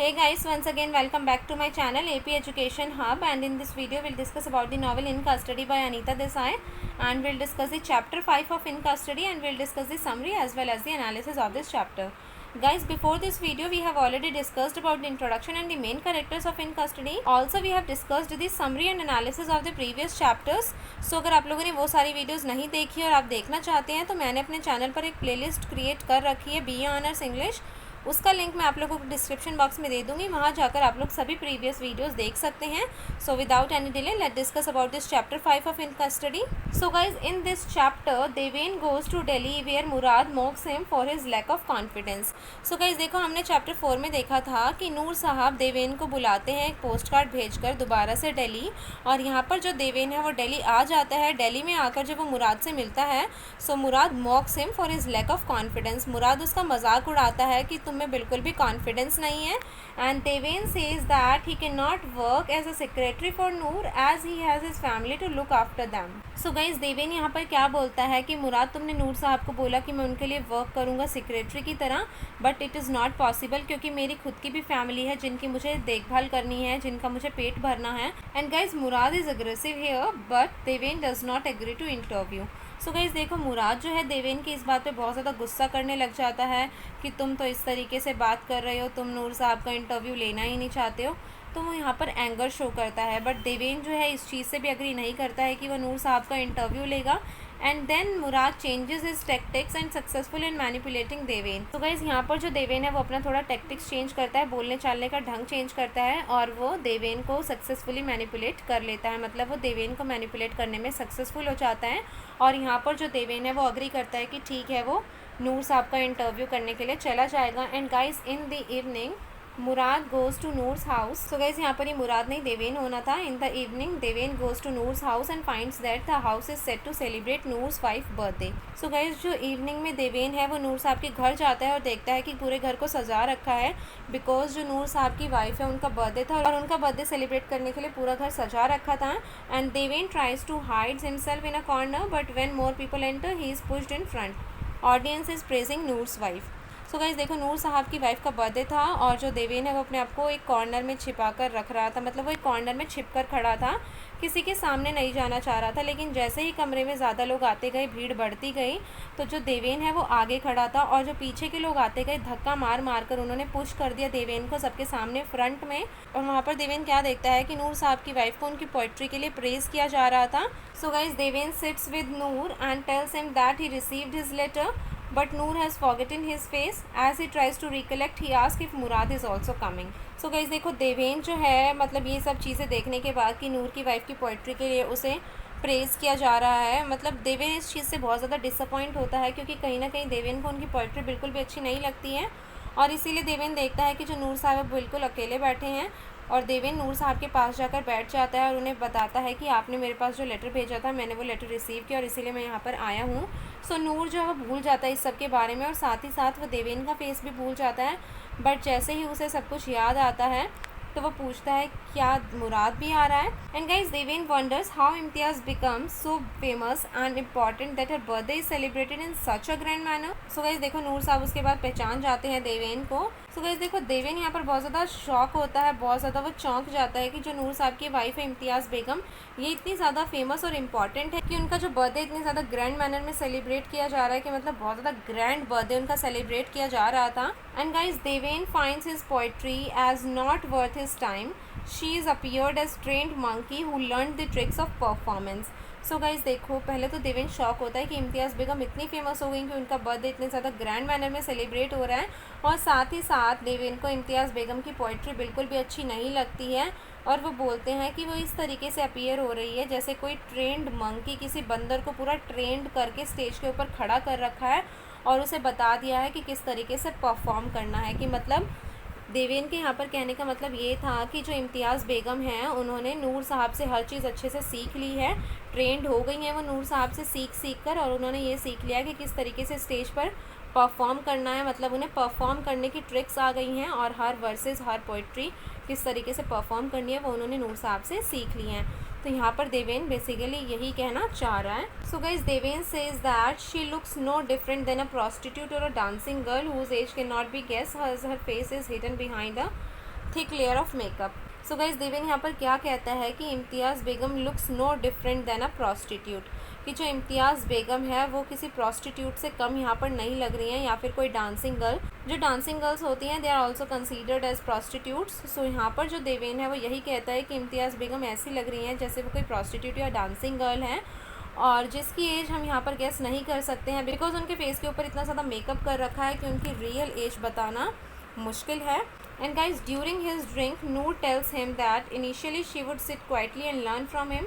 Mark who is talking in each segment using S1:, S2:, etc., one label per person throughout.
S1: Hey guys, once again welcome back to my channel AP Education Hub, and in this video we'll discuss about the novel In Custody by Anita Desai, and we'll discuss the chapter 5 of In Custody, and we'll discuss the summary as well as the analysis of this chapter. Guys, before this video we have already discussed about the introduction and the main characters of In Custody. Also we have discussed the summary and analysis of the previous chapters. So अगर आप लोगों ने वो सारी videos नहीं देखी और आप देखना चाहते हैं तो मैंने अपने चैनल पर एक प्लेलिस्ट क्रिएट कर रखी है BA ऑनर्स इंग्लिश। उसका लिंक मैं आप लोगों को डिस्क्रिप्शन बॉक्स में दे दूंगी, वहाँ जाकर आप लोग सभी प्रीवियस वीडियोस देख सकते हैं। So without any delay let discuss about this chapter 5 of in custody. So guys, in this chapter Deven goes to Delhi where Murad mocks him for his lack of confidence. So guys देखो, हमने chapter 4 में देखा था कि नूर साहब देवेन को बुलाते हैं एक पोस्ट कार्ड भेजकर दोबारा से दिल्ली, और यहाँ पर जो देवेन है वो दिल्ली आ जाता है। दिल्ली में आकर जब वो मुराद से मिलता है so Murad mocks him for his lack of confidence. Murad उसका मजाक उड़ाता है कि तुम्हें बिल्कुल भी कॉन्फिडेंस नहीं है। And Deven says that he can not work as a secretary for Noor as he has his family to look after them. So guys, Deven यहाँ पर क्या बोलता है कि मुराद, तुमने नूर साहब को बोला कि मैं उनके लिए वर्क करूँगा सेक्रेटरी की तरह, but it is not possible क्योंकि मेरी खुद की भी फैमिली है जिनकी मुझे देखभाल करनी है, जिनका मुझे पेट भरना है। And guys, Murad is aggressive here but Deven does not agree to interview. So guys देखो, मुराद जो है देवेन की इस बात पे बहुत ज़्यादा गुस्सा करने लग जाता है कि तुम तो इस तरीके से बात कर रहे हो, तुम नूर साहब का इंटरव्यू लेना ही नहीं चाहते हो। तो वो यहाँ पर एंगर शो करता है, बट देवेन जो है इस चीज़ से भी एग्री नहीं करता है कि वो नूर साहब का इंटरव्यू लेगा। And then Murad changes his tactics and successful in manipulating Deven. तो गाइज यहाँ पर जो देवेन है वो अपना थोड़ा टेक्टिक्स चेंज करता है, बोलने चालने का ढंग चेंज करता है, और वो देवेन को सक्सेसफुली मैनिपुलेट कर लेता है। मतलब वो देवेन को मैनिपुलेट करने में सक्सेसफुल हो जाता है, और यहाँ पर जो देवेन है वो अग्री करता है कि ठीक है, वो नूर साहब का इंटरव्यू करने के लिए चला जाएगा। And guys, in the evening Murad goes to Noor's house. So guys यहाँ पर ये मुराद नहीं देवेन होना था। In the evening Deven goes to Noor's house and finds that the house is set to celebrate Noor's wife birthday. So guys, जो इवनिंग में देवेन है वो नूर साहब के घर जाता है और देखता है कि पूरे घर को सजा रखा है, बिकॉज जो नूर साहब की वाइफ है उनका बर्थडे था और उनका बर्थडे सेलिब्रेट करने के लिए पूरा घर सजा रखा था। And Deven tries to hide himself in a corner but when more people enter he is pushed in front. Audience is praising Noor's wife. So guys देखो, नूर साहब की वाइफ का बर्थडे था और जो देवेन है वो अपने आप को एक कॉर्नर में छिपा कर रख रहा था। मतलब वो एक कॉर्नर में छिप कर खड़ा था, किसी के सामने नहीं जाना चाह रहा था। लेकिन जैसे ही कमरे में ज़्यादा लोग आते गए, भीड़ बढ़ती गई, तो जो देवेन है वो आगे खड़ा था और जो पीछे के लोग आते गए धक्का मार मार कर उन्होंने पुश कर दिया देवेन को सबके सामने फ्रंट में। और वहाँ पर देवेन क्या देखता है कि नूर साहब की वाइफ को उनकी पोइट्री के लिए प्रेज़ किया जा रहा था। So guys, Deven sits with Noor and tells him that he received his letter but Noor has forgotten his face. As he tries to recollect, he asks if Murad is also coming. So guys देखो, देवेन जो है मतलब ये सब चीज़ें देखने के बाद कि नूर की वाइफ की पोइट्री के लिए उसे प्रेज़ किया जा रहा है, मतलब देवेन इस चीज़ से बहुत ज़्यादा डिसअपॉइंट होता है क्योंकि कहीं ना कहीं देवेन को उनकी पोइट्री बिल्कुल भी अच्छी नहीं लगती है। और इसीलिए देवेन देखता है कि जो नूर साहब बिल्कुल अकेले बैठे हैं, और देवेन नूर साहब के पास जाकर बैठ जाता है और उन्हें बताता है कि आपने मेरे पास जो लेटर भेजा था मैंने वो लेटर रिसीव किया और इसीलिए मैं यहाँ पर आया हूँ। सो नूर जो है भूल जाता है इस सब के बारे में और साथ ही साथ वो देवेन का फेस भी भूल जाता है। बट जैसे ही उसे सब कुछ याद आता है तो वो पूछता है क्या मुराद भी आ रहा है। And guys, Deven wonders how Imtiaz become so famous and important that her birthday is celebrated in such a grand manner. So guys देखो, नूर साहब उसके बाद पहचान जाते हैं देवेन को। सो गाइज देखो, देवेन यहाँ पर बहुत ज़्यादा शॉक होता है, बहुत ज़्यादा वो चौंक जाता है कि जो नूर साहब की वाइफ है इम्तियाज़ बेगम, ये इतनी ज़्यादा फेमस और इम्पॉर्टेंट है कि उनका जो बर्थडे इतनी ज़्यादा ग्रैंड मैनर में सेलिब्रेट किया जा रहा है कि मतलब बहुत ज़्यादा ग्रैंड बर्थडे उनका सेलिब्रेट किया जा रहा था। And guys, Deven finds his poetry as not worth his time. She is appeared as trained monkey who learned the tricks of performance. So guys देखो, पहले तो देवेन शॉक होता है कि इम्तियाज़ बेगम इतनी फेमस हो गई कि उनका बर्थडे इतने ज़्यादा ग्रैंड मैनर में सेलिब्रेट हो रहा है, और साथ ही साथ देवेन को इम्तियाज़ बेगम की पोइट्री बिल्कुल भी अच्छी नहीं लगती है। और वो बोलते हैं कि वो इस तरीके से अपीयर हो रही है जैसे कोई ट्रेंड मंकी किसी बंदर को पूरा ट्रेंड करके स्टेज के ऊपर खड़ा कर रखा है और उसे बता दिया है कि किस तरीके से परफॉर्म करना है। कि मतलब देवेन के यहाँ पर कहने का मतलब ये था कि जो इम्तियाज़ बेगम हैं उन्होंने नूर साहब से हर चीज़ अच्छे से सीख ली है, ट्रेंड हो गई हैं वो नूर साहब से सीख कर, और उन्होंने ये सीख लिया कि किस तरीके से स्टेज पर परफॉर्म करना है। मतलब उन्हें परफॉर्म करने की ट्रिक्स आ गई हैं और हर वर्सेस हर पोइट्री किस तरीके से परफॉर्म करनी है वो उन्होंने नूर साहब से सीख ली हैं। तो यहाँ पर देवेन बेसिकली यही कहना चाह रहा है। So guys, Deven says that she looks no different than a prostitute or a dancing girl whose age cannot be guessed as her face is hidden behind a thick layer of makeup. So guys Deven यहाँ पर क्या कहता है कि इम्तियाज़ बेगम looks no different than अ prostitute, कि जो इम्तियाज़ बेगम है वो किसी प्रॉस्टिट्यूट से कम यहाँ पर नहीं लग रही हैं, या फिर कोई डांसिंग गर्ल। जो डांसिंग गर्ल्स होती हैं they are also considered as prostitutes. So यहाँ पर जो देवेन है वो यही कहता है कि इम्तियाज़ बेगम ऐसी लग रही हैं जैसे वो कोई प्रॉस्टिट्यूट या डांसिंग गर्ल हैं, और जिसकी एज हम यहाँ पर गेस नहीं कर सकते हैं बिकॉज उनके फेस के ऊपर इतना ज़्यादा मेकअप कर रखा है कि उनकी रियल एज बताना मुश्किल है। And guys, during his drink, Noor tells him that initially she would sit quietly and learn from him.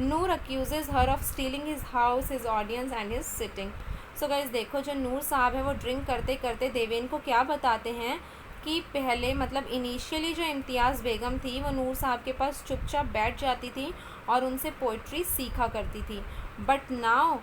S1: Noor accuses her of stealing his house, his audience and his sitting. So guys देखो, जो नूर साहब है वो drink करते करते देवेन को क्या बताते हैं कि पहले मतलब इनिशियली जो इम्तियाज़ बेगम थी वो नूर साहब के पास चुपचाप बैठ जाती थी और उनसे पोइट्री सीखा करती थी, बट नाउ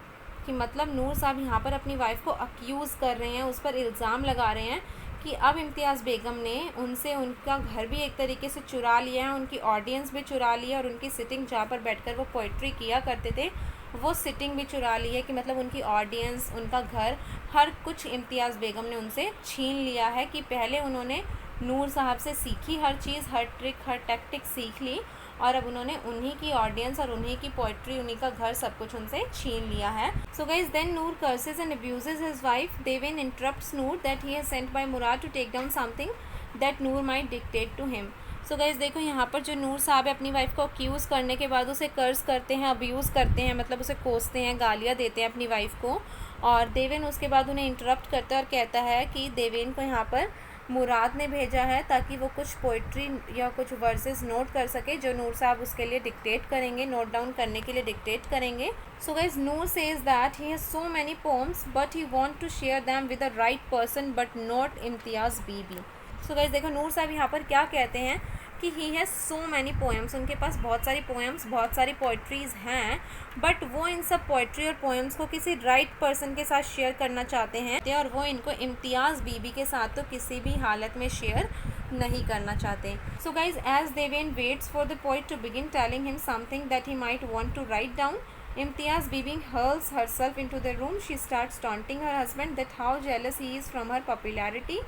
S1: कि मतलब नूर साहब यहाँ पर अपनी वाइफ को अक्यूज़ कर रहे हैं, उस पर इल्ज़ाम लगा रहे हैं कि अब इम्तियाज़ बेगम ने उनसे उनका घर भी एक तरीके से चुरा लिया है, उनकी ऑडियंस भी चुरा ली है, और उनकी सिटिंग जहाँ पर बैठकर वो पोइट्री किया करते थे वो सिटिंग भी चुरा ली है, कि मतलब उनकी ऑडियंस, उनका घर, हर कुछ इम्तियाज़ बेगम ने उनसे छीन लिया है। कि पहले उन्होंने नूर साहब से सीखी हर चीज़, हर ट्रिक, हर टैक्टिक सीख ली, और अब उन्होंने उन्हीं की ऑडियंस और उन्हीं की पोइट्री, उन्हीं का घर, सब कुछ उनसे छीन लिया है। So guys then Noor curses and abuses his wife. Deven interrupts Noor that he has sent by Murad to take down something that Noor might dictate to him. So guys देखो, यहाँ पर जो नूर साहब है अपनी वाइफ को अक्यूज़ करने के बाद उसे कर्ज करते हैं, अब्यूज़ करते हैं, मतलब उसे कोसते हैं, गालियाँ देते हैं अपनी वाइफ को, और देवेन उसके बाद उन्हें इंटरप्ट करता है और कहता है कि देवेन को यहाँ पर मुराद ने भेजा है ताकि वो कुछ पोइट्री या कुछ वर्सेस नोट कर सके जो नूर साहब उसके लिए डिक्टेट करेंगे, नोट डाउन करने के लिए डिक्टेट करेंगे। So guys Noor says that he has so many poems but he want to share them with the right person but not Imtiaz Bibi. So guys देखो, नूर साहब यहाँ पर क्या कहते हैं कि he has so many poems, उनके पास बहुत सारी पोएम्स, बहुत सारी पोइट्रीज़ हैं, बट वो इन सब पोइट्री और पोएम्स को किसी राइट पर्सन के साथ शेयर करना चाहते हैं, और वो इनको इम्तियाज़ बीबी के साथ तो किसी भी हालत में शेयर नहीं करना चाहते। So guys as Deven waits for the poet to begin telling him something that he might want to write down, Imtiaz Bibi hurls herself into the room. She starts taunting her husband that how jealous he is from her popularity.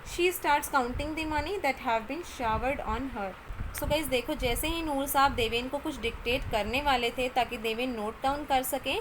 S1: She starts counting the money that have been showered on her. So guys देखो, जैसे ही नूर साहब देवेन को कुछ dictate करने वाले थे ताकि Deven note down कर सकें,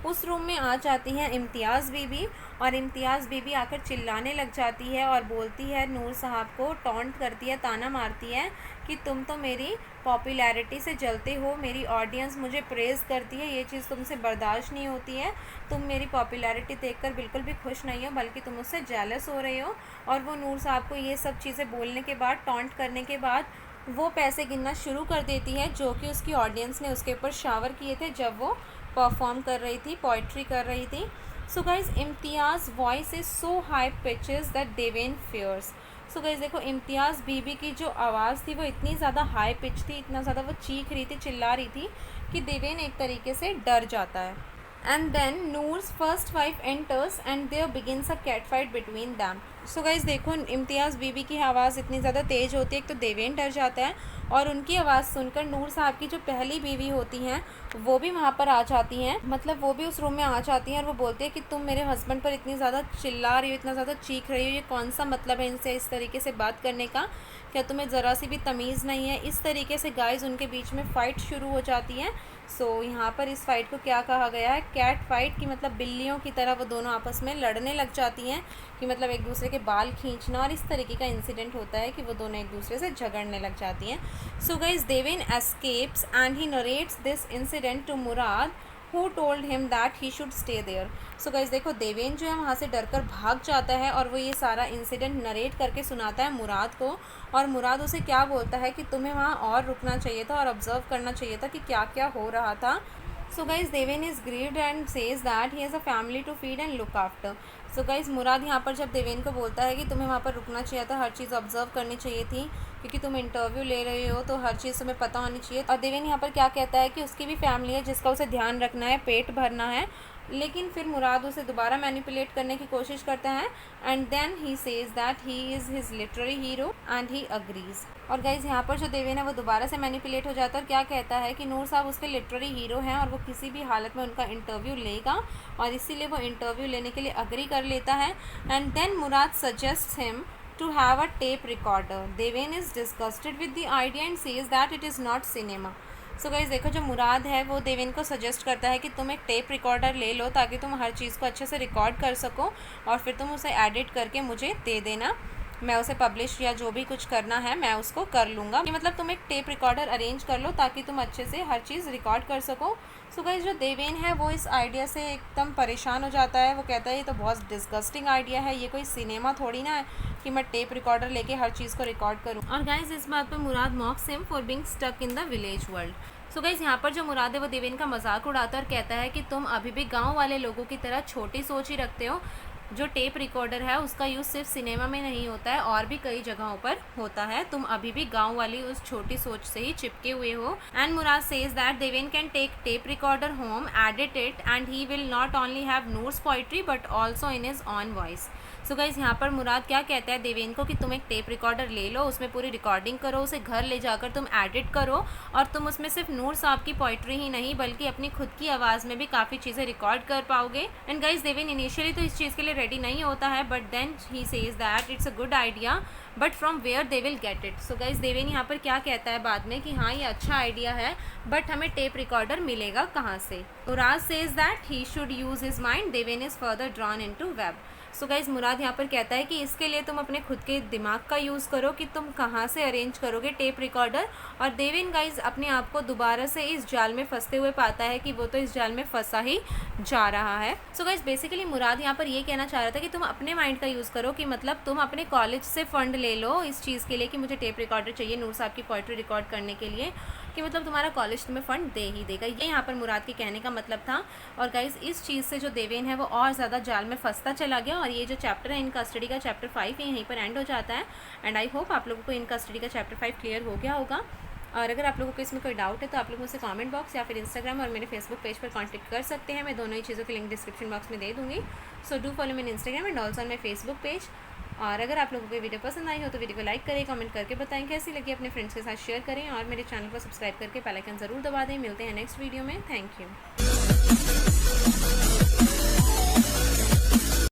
S1: उस रूम में आ जाती हैं इम्तियाज़ बीबी, और इम्तियाज़ बीबी आकर चिल्लाने लग जाती है और बोलती है नूर साहब को, टॉन्ट करती है, ताना मारती है कि तुम तो मेरी पॉपुलैरिटी से जलते हो, मेरी ऑडियंस मुझे प्रेज़ करती है, ये चीज़ तुमसे बर्दाश्त नहीं होती है, तुम मेरी पॉपुलैरिटी देखकर बिल्कुल भी खुश नहीं हो बल्कि तुम उससे जेलस हो रहे हो। और वो नूर साहब को ये सब चीज़ें बोलने के बाद, टॉन्ट करने के बाद, वो पैसे गिनना शुरू कर देती है जो कि उसकी ऑडियंस ने उसके ऊपर शावर किए थे जब वो परफॉर्म कर रही थी, पोइट्री कर रही थी। So guys Imtiaz voice is so high pitches that Deven fears. So guys देखो, इम्तियाज़ बीबी की जो आवाज़ थी वो इतनी ज़्यादा हाई पिच थी, इतना ज़्यादा वो चीख रही थी, चिल्ला रही थी कि देवेन एक तरीके से डर जाता है। And then Noor's first wife enters and there begins a cat fight between them. So guys देखो, इम्तियाज़ बीबी की आवाज़ इतनी ज़्यादा तेज़ होती है, एक तो देवेन डर जाता है, और उनकी आवाज़ सुनकर नूर साहब की जो पहली बीवी होती हैं वो भी वहाँ पर आ जाती हैं, मतलब वो भी उस रूम में आ जाती हैं, और वो बोलती है कि तुम मेरे हस्बैंड पर इतनी ज़्यादा चिल्ला रही हो, इतना ज़्यादा चीख रही हो, ये कौन सा मतलब है इनसे इस तरीके से बात करने का, क्या तुम्हें ज़रा सी भी तमीज़ नहीं है। इस तरीके से गाइज उनके बीच में फ़ाइट शुरू हो जाती है। सो यहाँ पर इस फाइट को क्या कहा गया है, कैट फाइट, की मतलब बिल्लियों की तरह वो दोनों आपस में लड़ने लग जाती हैं, कि मतलब एक दूसरे के बाल खींचना, और इस तरीके का इंसिडेंट होता है कि वो दोनों एक दूसरे से झगड़ने लग जाती हैं। So guys Deven escapes and he narrates this incident to Murad who told him that he should stay there. So guys देखो, देवेन जो है वहाँ से डरकर भाग जाता है और वो ये सारा इंसिडेंट नरेट करके सुनाता है मुराद को, और मुराद उसे क्या बोलता है कि तुम्हें वहाँ और रुकना चाहिए था और ऑब्जर्व करना चाहिए था कि क्या क्या हो रहा था। So guys Deven is grieved and says that he has a family to feed and look after. So guys Murad यहाँ पर जब देवेन को बोलता है कि तुम्हें वहाँ पर रुकना चाहिए था, हर चीज़ ऑब्जर्व करनी चाहिए थी, क्योंकि तुम इंटरव्यू ले रहे हो तो हर चीज़ तुम्हें पता होनी चाहिए। और देवेन यहाँ पर क्या कहता है कि उसकी भी फैमिली है जिसका उसे ध्यान रखना है, पेट भरना है, लेकिन फिर मुराद उसे दोबारा मैनिपुलेट करने की कोशिश करता है, and then he says that he is his literary hero and he agrees. और गाइज यहाँ पर जो देवेन है वो दोबारा से मैनिपुलेट हो जाता है और क्या कहता है कि नूर साहब उसके लिटरेरी हीरो हैं और वो किसी भी हालत में उनका इंटरव्यू लेगा, और इसीलिए वो इंटरव्यू लेने के लिए अग्री कर लेता है। And then Murad suggest him to have a tape recorder. Deven is disgusted with the idea and says that it is not cinema. So guys देखो, जो मुराद है वो देवेन को सजेस्ट करता है कि तुम एक टेप रिकॉर्डर ले लो ताकि तुम हर चीज़ को अच्छे से रिकॉर्ड कर सको और फिर तुम उसे एडिट करके मुझे दे देना, मैं उसे पब्लिश या जो भी कुछ करना है मैं उसको कर लूँगा। ये मतलब तुम एक टेप रिकॉर्डर अरेंज कर लो ताकि तुम अच्छे से हर चीज़ रिकॉर्ड कर सको। सो गाइस जो देवेन है वो इस आइडिया से एकदम परेशान हो जाता है। वो कहता है ये तो बहुत डिस्गस्टिंग आइडिया है, ये कोई सिनेमा थोड़ी ना है कि मैं टेप रिकॉर्डर लेके हर चीज़ को रिकॉर्ड करूँ। और गाइस इस बात पे Murad mocks him for being stuck in the village world. So guys यहाँ पर जो मुराद है वो देवेन का मजाक उड़ाता है और कहता है कि तुम अभी भी गाँव वाले लोगों की तरह छोटी सोच ही रखते हो। जो टेप रिकॉर्डर है उसका यूज़ सिर्फ सिनेमा में नहीं होता है, और भी कई जगहों पर होता है। तुम अभी भी गांव वाली उस छोटी सोच से ही चिपके हुए हो। And Murad says that Deven can take tape recorder home, edit it and he will not only have Noor's poetry but also in his own voice. So guys यहाँ पर मुराद क्या कहता है देवेन को कि तुम एक टेप रिकॉर्डर ले लो, उसमें पूरी रिकॉर्डिंग करो, उसे घर ले जाकर तुम एडिट करो और तुम उसमें सिर्फ नूर साहब की पोइट्री ही नहीं बल्कि अपनी खुद की आवाज़ में भी काफ़ी चीज़ें रिकॉर्ड कर पाओगे। एंड गाइस देवेन इनिशियली तो इस चीज़ के लिए रेडी नहीं होता है, but then he says that it's a good idea but from where they will get it. So guys Deven यहाँ पर क्या कहता है बाद में कि हाँ ये अच्छा आइडिया है बट हमें टेप रिकॉर्डर मिलेगा कहाँ से। Murad says that he should use his mind, Deven is further drawn into web. So guys Murad यहाँ पर कहता है कि इसके लिए तुम अपने खुद के दिमाग का यूज़ करो कि तुम कहाँ से अरेंज करोगे टेप रिकॉर्डर। और देवेन गाइज अपने आप को दोबारा से इस जाल में फंसते हुए पाता है कि वो तो इस जाल में फंसा ही जा रहा है। सो गाइज बेसिकली मुराद यहाँ पर ये कहना चाह रहा था कि तुम अपने माइंड का यूज़ करो कि मतलब तुम अपने कॉलेज से फ़ंड ले लो इस चीज़ के लिए कि मुझे टेप रिकॉर्डर चाहिए नूर साहब की पोइट्री रिकॉर्ड करने के लिए, कि मतलब तुम्हारा कॉलेज तुम्हें फ़ंड दे ही देगा। ये यहाँ पर मुराद के कहने का मतलब था। और गाइज इस चीज़ से जो देवेन है वो और ज़्यादा जाल में फंसता चला गया और ये जो चैप्टर है इन कस्टडी का चैप्टर 5 यहीं पर एंड हो जाता है। एंड आई होप आप लोगों को इन कस्टडी का चैप्टर 5 क्लियर हो गया होगा। और अगर आप लोगों को इसमें कोई डाउट है तो आप लोग मुझसे कमेंट बॉक्स या फिर इंस्टाग्राम और मेरे फेसबुक पेज पर कांटेक्ट कर सकते हैं। मैं दोनों ही चीज़ों की लिंक डिस्क्रिप्शन बॉक्स में दे दूँगी। So do follow me in Instagram and also on my Facebook page. और अगर आप लोगों को वीडियो पसंद आई हो तो वीडियो को लाइक करें, कमेंट करके बताएं कैसी लगी, अपने फ्रेंड्स के साथ शेयर करें और मेरे चैनल को सब्सक्राइब करके बेल आइकन ज़रूर दबा दें। मिलते हैं नेक्स्ट वीडियो में। Thank you.